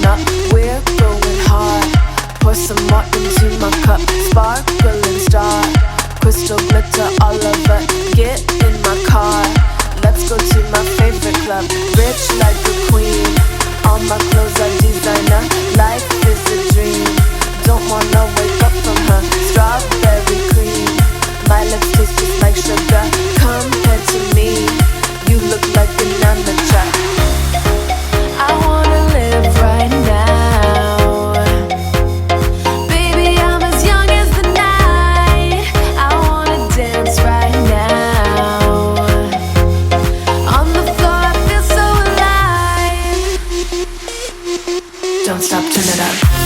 up, we're going hard. Pour some more into my cup, sparkling star, crystal glitter all over. Get in my car, let's go to my favorite club. Rich like a queen, all my clothes are designer. Life is a dream, don't wanna wake up from her. Strawberry cream, my lips taste just like sugar. Compared to me, you look like an amateur. I wanna live right now. Baby, I'm as young as the night. I wanna dance right now. On the floor, I feel so alive. Don't stop, turn it up.